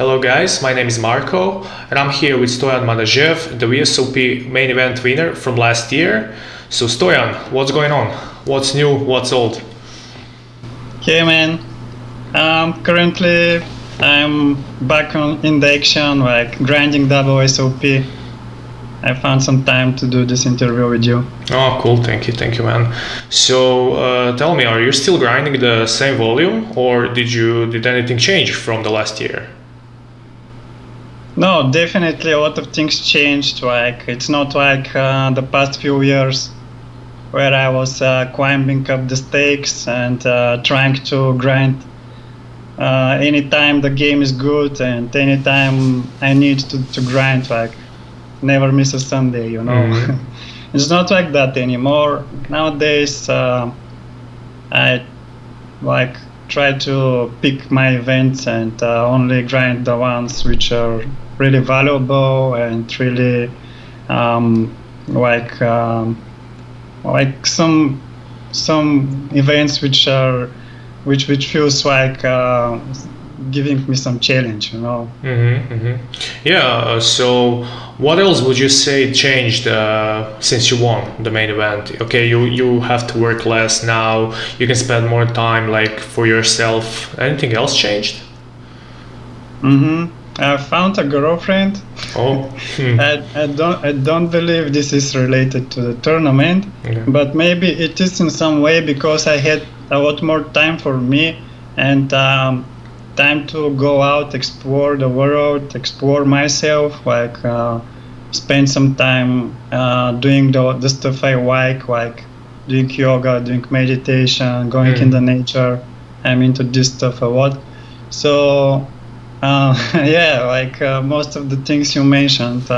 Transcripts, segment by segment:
Hello guys, my name is Marco and I'm here with Stoyan Madanzhiev, the WSOP main event winner from last year. So Stoyan, what's going on? What's new? What's old? Hey man, currently I'm back in the action, like grinding WSOP. I found some time to do this interview with you. Oh, cool. Thank you, man. So tell me, are you still grinding the same volume, or did anything change from the last year? No, definitely a lot of things changed. Like it's not like the past few years where I was climbing up the stakes and trying to grind anytime the game is good and anytime I need to grind, like never miss a Sunday, you know. Mm-hmm. It's not like that anymore. Nowadays, I like try to pick my events and only grind the ones which are really valuable and really like some events which feels like giving me some challenge, you know. Yeah. So what else would you say changed since you won the main event? Okay, you have to work less now. You can spend more time like for yourself. Anything else changed? I found a girlfriend. Oh. I don't believe this is related to the tournament, Okay. but maybe it is in some way because I had a lot more time for me and time to go out, explore the world, explore myself, like spend some time doing the stuff I like doing yoga, doing meditation, going in the nature. I'm into this stuff a lot. So yeah, like most of the things you mentioned,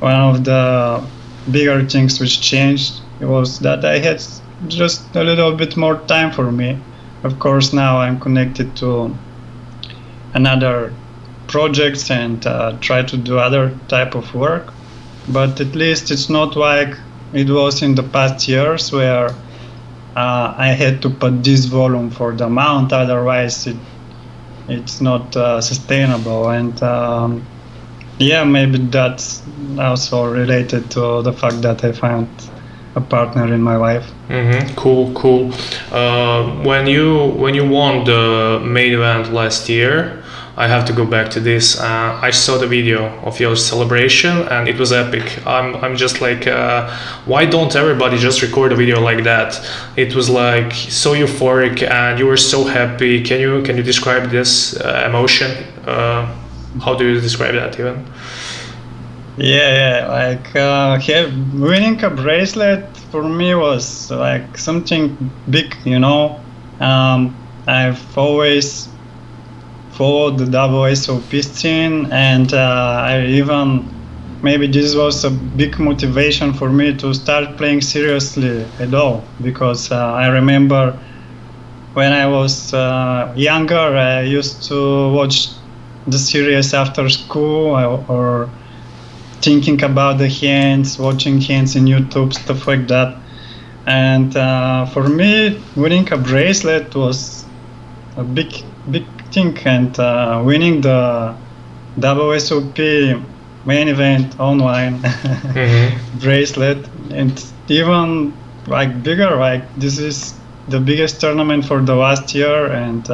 one of the bigger things which changed was that I had just a little bit more time for me. Of course, now I'm connected to another projects and try to do other type of work, but at least it's not like it was in the past years where I had to put this volume for the amount, otherwise it's not sustainable. And yeah, maybe that's also related to the fact that I found a partner in my life. Cool. When you won the main event last year, I have to go back to this. I saw the video of your celebration, and it was epic. I'm just like, why don't everybody just record a video like that? It was like so euphoric, and you were so happy. Can you describe this emotion? How do you describe that even? Yeah, like winning a bracelet for me was like something big, you know. I've always followed the WSOP scene, and I even maybe this was a big motivation for me to start playing seriously at all, because I remember when I was younger, I used to watch the series after school or thinking about the hands, watching hands in YouTube, stuff like that. And for me, winning a bracelet was a big thing, and winning the WSOP main event online bracelet, and even like bigger, like this is the biggest tournament for the last year, and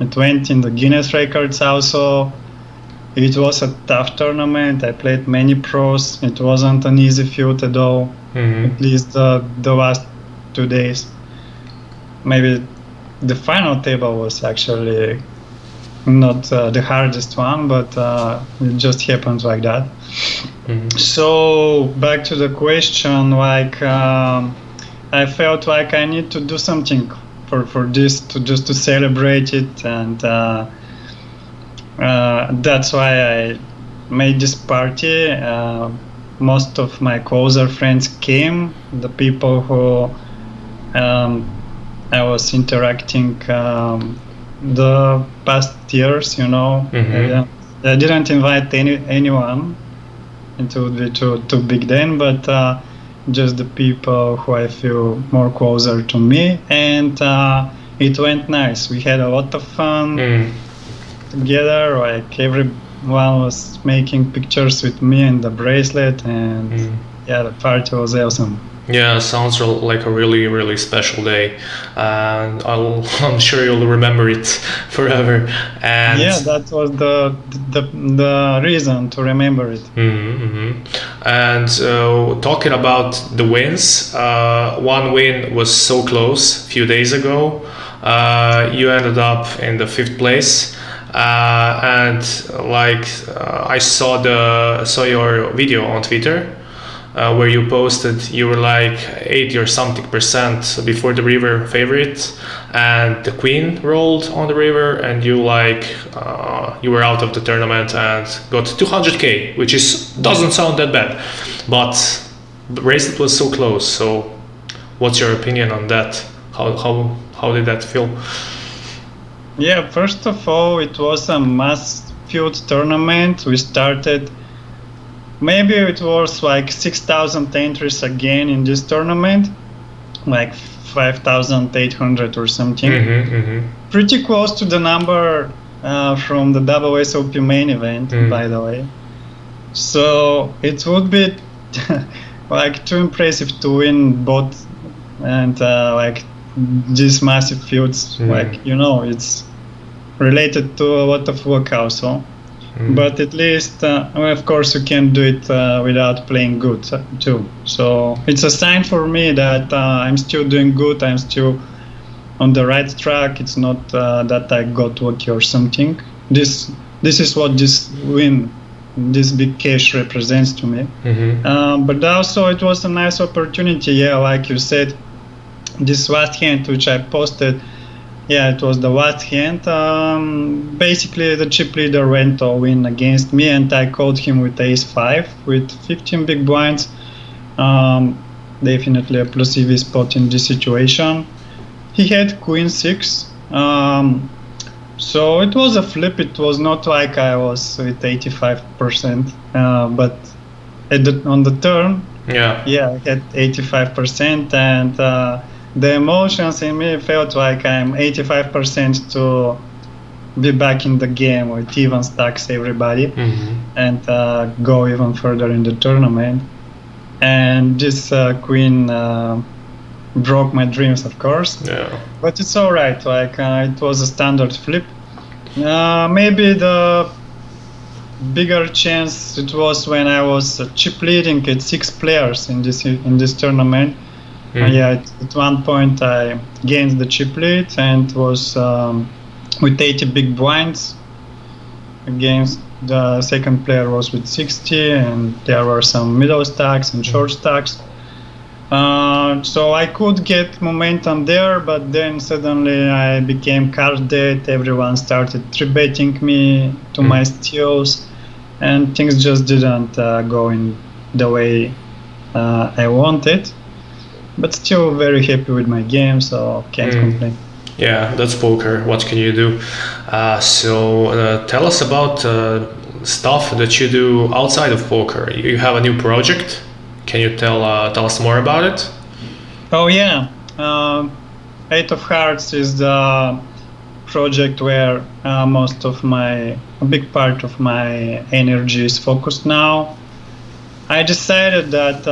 it went in the Guinness records also. It was a tough tournament. I played many pros. It wasn't an easy field at all, at least the last 2 days. Maybe the final table was actually not the hardest one, but it just happened like that. So back to the question, like I felt like I need to do something for this, to celebrate it, and that's why I made this party. Most of my closer friends came, the people who I was interacting the past years, you know. I didn't invite anyone, it would be too big then, but just the people who I feel more closer to me, and it went nice. We had a lot of fun. together. Like everyone was making pictures with me and the bracelet, and yeah, the party was awesome. Yeah, sounds like a really, really special day, and I'm sure you'll remember it forever. And yeah, that was the reason to remember it. And talking about the wins, one win was so close a few days ago. You ended up in the 5th place, and I saw your video on Twitter. Where you posted you were like 80 or something% before the river favorite, and the queen rolled on the river, and you you were out of the tournament and got 200k, which doesn't sound that bad, but the bracelet was so close. So what's your opinion on that? How did that feel? Yeah, first of all, it was a mass field tournament. We started, maybe it was like 6,000 entries again in this tournament, like 5,800 or something. Pretty close to the number from the WSOP main event, by the way. So it would be like too impressive to win both, and like these massive fields, like, you know, it's related to a lot of work also. But at least, of course, you can do it without playing good too. So it's a sign for me that I'm still doing good. I'm still on the right track. It's not that I got lucky or something. This is what this win, this big cash represents to me. But also it was a nice opportunity. Yeah, like you said, this last hand which I posted. Yeah, it was the last hand. Basically, the chip leader went all in against me, and I called him with ace-5 with 15 big blinds. Definitely a plus EV spot in this situation. He had queen-6. So it was a flip. It was not like I was with 85%, but on the turn, yeah, I had 85%, and the emotions in me felt like I'm 85% to be back in the game with even stacks everybody, and go even further in the tournament. And this queen broke my dreams, of course. Yeah. But it's all right. Like it was a standard flip. Maybe the bigger chance it was when I was chip leading at 6 players in this tournament. Yeah, at one point I gained the chip lead and was with 80 big blinds against the second player was with 60, and there were some middle stacks and short stacks. So I could get momentum there, but then suddenly I became card dead. Everyone started 3-betting me to my steals, and things just didn't go in the way I wanted. But still very happy with my game, so can't complain. Yeah, that's poker. What can you do? So tell us about stuff that you do outside of poker. You have a new project. Can you tell us more about it? Oh yeah, 8 of Hearts is the project where a big part of my energy is focused now. I decided that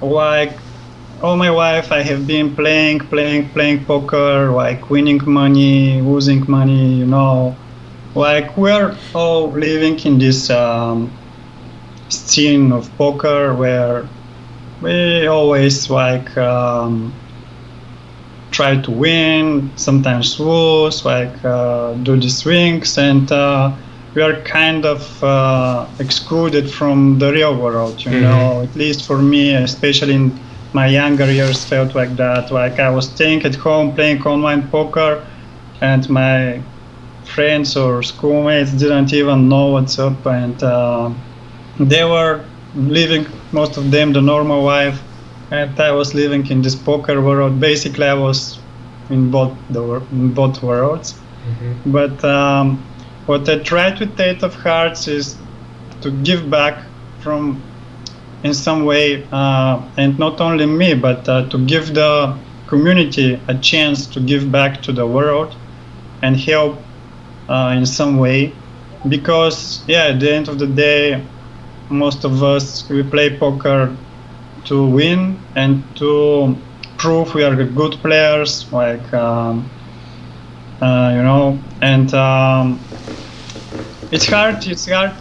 like all my life I have been playing poker, like winning money, losing money, you know. Like we're all living in this scene of poker where we always like try to win, sometimes lose, like do the swings, and we are kind of excluded from the real world, you know. At least for me, especially in my younger years, felt like that. Like I was staying at home playing online poker, and my friends or schoolmates didn't even know what's up, and they were living, most of them, the normal life, and I was living in this poker world. Basically, I was in both worlds. But what I tried with 8 of Hearts is to give back in some way, and not only me, but to give the community a chance to give back to the world and help in some way, because at the end of the day, most of us, we play poker to win and to prove we are good players, like and it's hard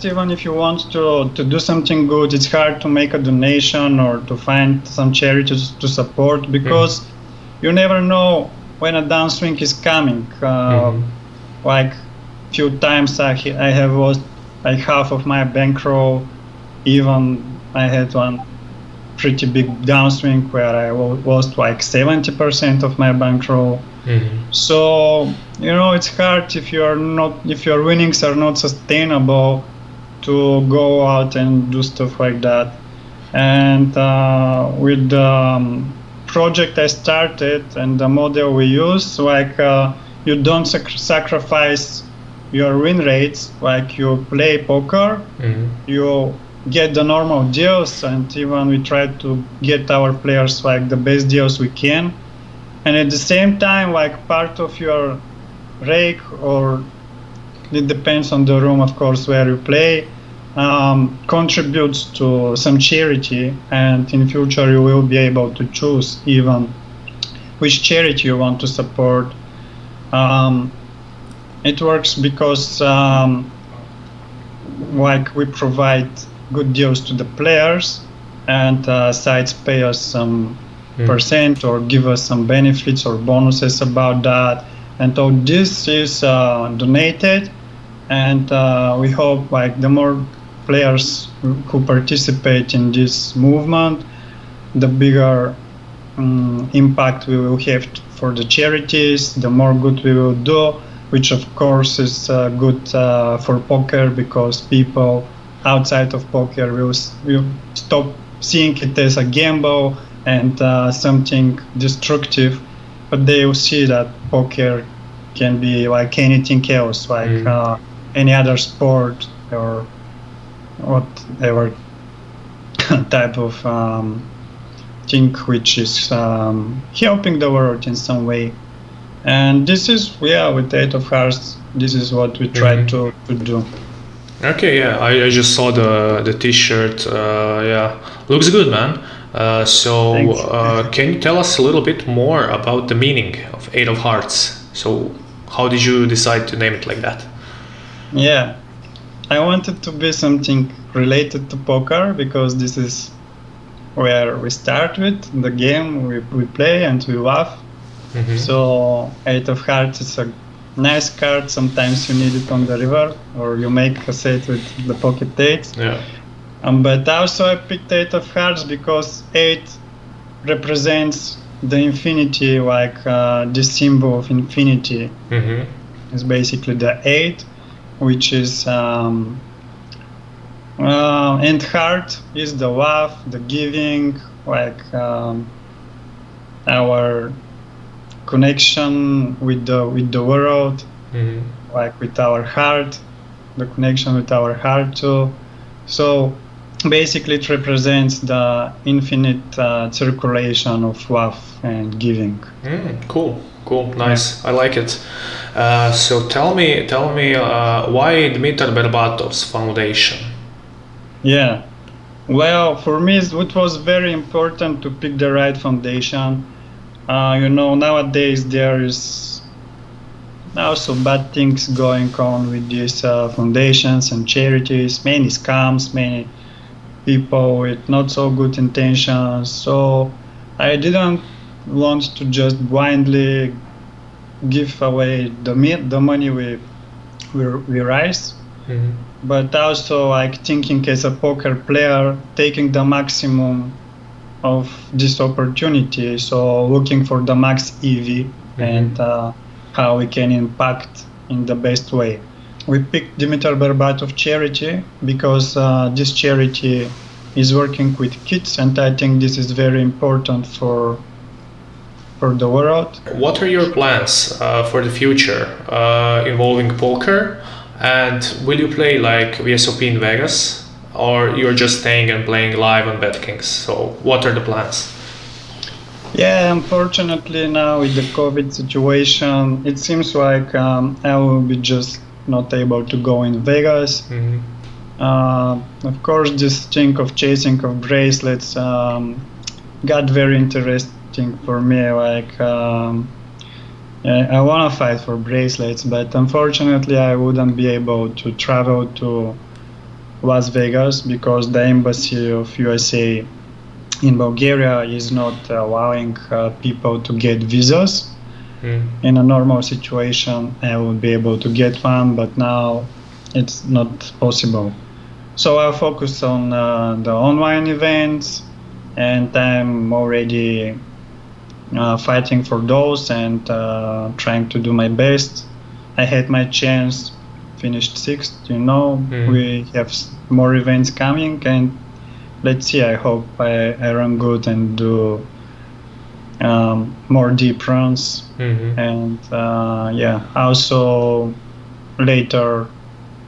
even if you want to do something good. It's hard to make a donation or to find some charities to support, because you never know when a downswing is coming. Like few times I have lost like half of my bankroll. Even I had one pretty big downswing where I lost like 70% of my bankroll. So it's hard if your winnings are not sustainable to go out and do stuff like that. And with the project I started and the model we use, like you don't sacrifice your win rates. Like you play poker, you get the normal deals, and even we try to get our players like the best deals we can. And at the same time, like part of your rake, or it depends on the room, of course, where you play, contributes to some charity, and in future you will be able to choose even which charity you want to support. It works because like we provide good deals to the players, and sites pay us some percent or give us some benefits or bonuses about that, and all this is donated. And we hope like the more players who participate in this movement, the bigger impact we will have for the charities, the more good we will do, which of course is good for poker, because people outside of poker will stop seeing it as a gamble and something destructive, but they will see that poker can be like anything else, like any other sport or whatever type of thing which is helping the world in some way. And this is, with 8 of Hearts, this is what we try to do. Okay, I just saw the t-shirt. Looks good, man. So can you tell us a little bit more about the meaning of 8 of Hearts? So how did you decide to name it like that? Yeah, I wanted to be something related to poker, because this is where we start with the game we play and we laugh. So 8 of Hearts is a nice card. Sometimes you need it on the river, or you make a set with the pocket 8. But also I picked 8 of Hearts because 8 represents the infinity, like this symbol of infinity. It's basically the 8, which is and heart is the love, the giving, like our connection with the world, like with our heart, the connection with our heart too. So basically it represents the infinite circulation of love and giving. Cool, nice. I like it. So tell me why Dmitry Berbatov's foundation? Well, for me it was very important to pick the right foundation. Nowadays there is also bad things going on with these foundations and charities, many scams, many people with not so good intentions. So I didn't want to just blindly give away the money we raise, but also like thinking as a poker player, taking the maximum of this opportunity. So looking for the max EV and how we can impact in the best way. We picked Dmitry Berbatov charity because this charity is working with kids, and I think this is very important for the world. What are your plans for the future involving poker? And will you play like WSOP in Vegas? Or you're just staying and playing live on BetKings? So what are the plans? Yeah, unfortunately now with the COVID situation, it seems like I will be just not able to go in Vegas. Mhm. Of course, this thing of chasing of bracelets got very interesting for me. Like, I want to fight for bracelets, but unfortunately, I wouldn't be able to travel to Las Vegas because the embassy of USA in Bulgaria is not allowing people to get visas. In a normal situation, I would be able to get one, but now it's not possible. So I'll focus on the online events, and I'm already fighting for those and trying to do my best. I had my chance, finished sixth. We have more events coming, and let's see. I hope I run good and do more deep runs. And also later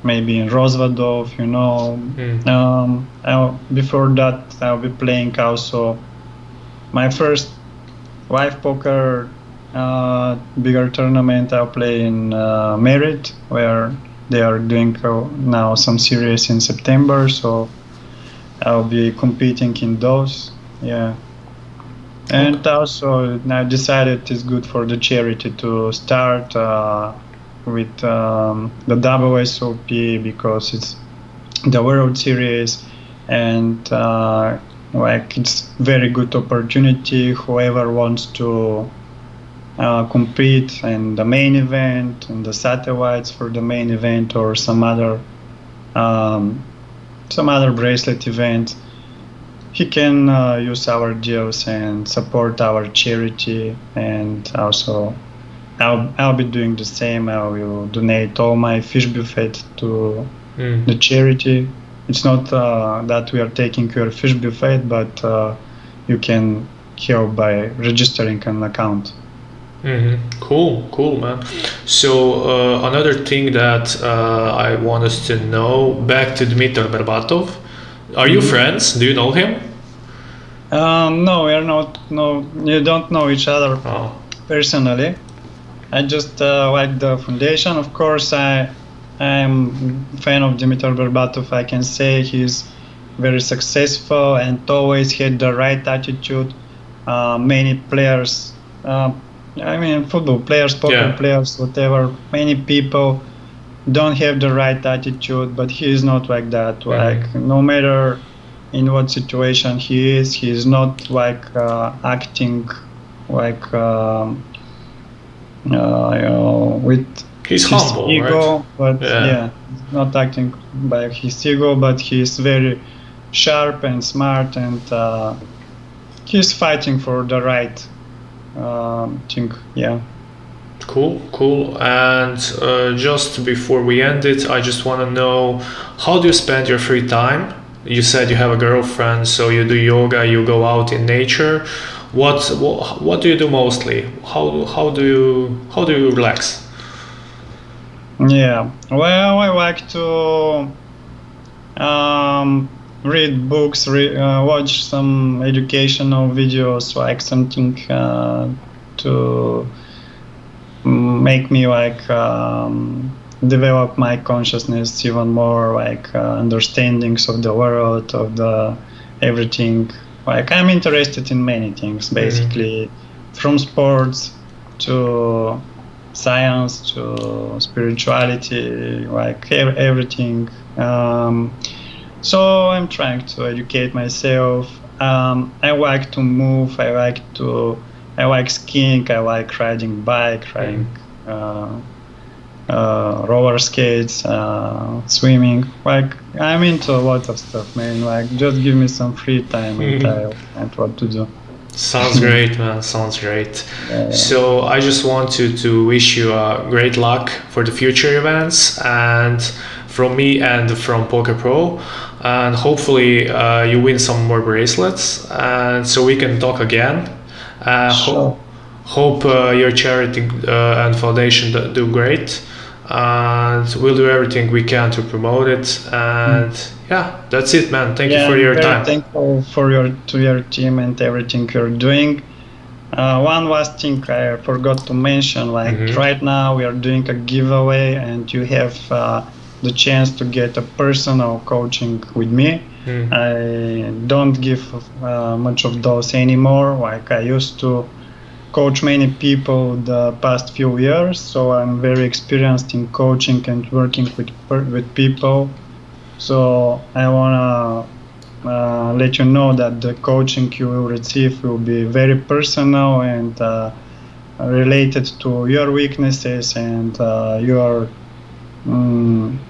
maybe in Rosvadov, before that I'll be playing also my first live poker bigger tournament. I'll play in Merit, where they are doing now some series in September, so I'll be competing in those. And also I decided it's good for the charity to start with the WSOP, because it's the World Series, and it's very good opportunity. Whoever wants to compete in the main event, in the satellites for the main event, or some other bracelet event, he can use our deals and support our charity. And also I'll be doing the same. I will donate all my fish buffet to the charity. It's not that we are taking your fish buffet, but you can help by registering an account. Cool, man. So another thing that I want us to know, back to Dmitry Berbatov. Are you friends? Do you know him? No, we are not. No, you don't know each other personally. I just like the foundation. Of course, I am a fan of Dmitry Berbatov. I can say he's very successful and always had the right attitude. Many players, football players, poker players, whatever, many people don't have the right attitude, but he is not like that. Like, no matter in what situation he is not like acting like with his his humble, ego, right? But not acting by his ego, but he's very sharp and smart, and he's fighting for the right thing. Cool. And just before we end it, I just want to know, how do you spend your free time? You said you have a girlfriend, so you do yoga, you go out in nature. What do you do mostly? How do you relax? Well, I like to read books, watch some educational videos, like something to make me develop my consciousness even more, understandings of the world, of the everything. I'm interested in many things, basically, from sports to science to spirituality, everything. So I'm trying to educate myself. I like to move. I like skiing. I like riding bike, roller skates, swimming. I'm into a lot of stuff, man. Just give me some free time and I'll find what to do. Sounds great, man. Sounds great. So I just want to wish you great luck for the future events, and from me and from PokerPro, and hopefully you win some more bracelets, and so we can talk again. Sure. Hope your charity and foundation do great, and we'll do everything we can to promote it. And that's it, man. Thank you for your time. Thankful to your team and everything you're doing. One last thing I forgot to mention, like right now we are doing a giveaway and you have the chance to get a personal coaching with me. I don't give much of those anymore. Like I used to coach many people the past few years, so I'm very experienced in coaching and working with people. So I wanna let you know that the coaching you will receive will be very personal and related to your weaknesses and your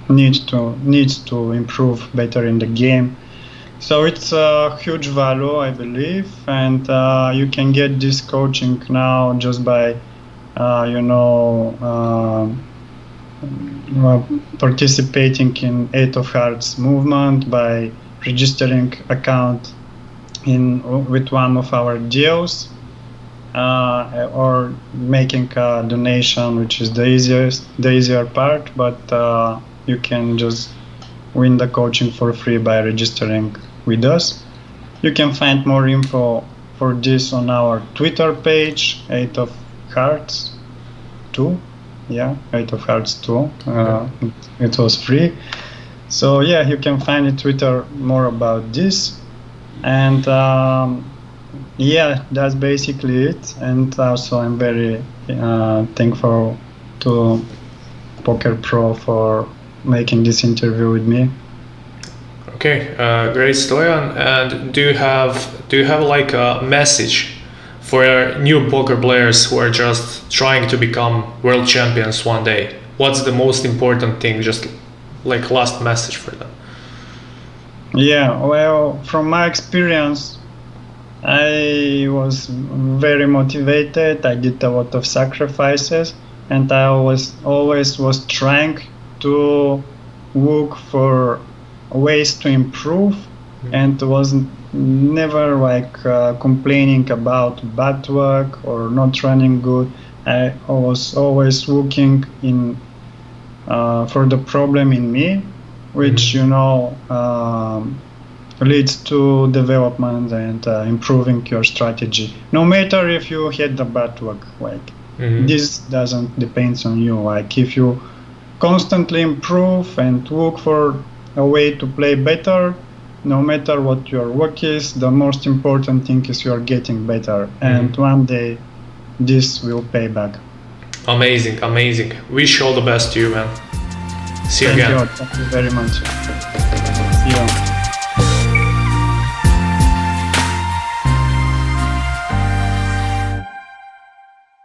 needs to improve better in the game. So it's a huge value, I believe, and you can get this coaching now just by participating in 8 of Hearts movement, by registering account with one of our deals, or making a donation, which is the easier part. But you can just win the coaching for free by registering with us. You can find more info for this on our Twitter page, 8of Hearts 2. Yeah, 8of Hearts 2. It was free. So yeah, you can find in Twitter more about this. And yeah, that's basically it. And also I'm very thankful to PokerPro for making this interview with me. Okay, great, Stoyan. And do you have like a message for new poker players who are just trying to become world champions one day? What's the most important thing? Just like last message for them. Yeah, well, from my experience, I was very motivated. I did a lot of sacrifices, and I always was trying to look for ways to improve, and was never like complaining about bad luck or not running good. I was always looking for the problem in me, which leads to development and improving your strategy. No matter if you had the bad luck, like this doesn't depend on you. Like if you constantly improve and look for a way to play better, no matter what your work is, the most important thing is you are getting better, and one day this will pay back. Amazing. Wish all the best to you, man. See you again. Thank you very much.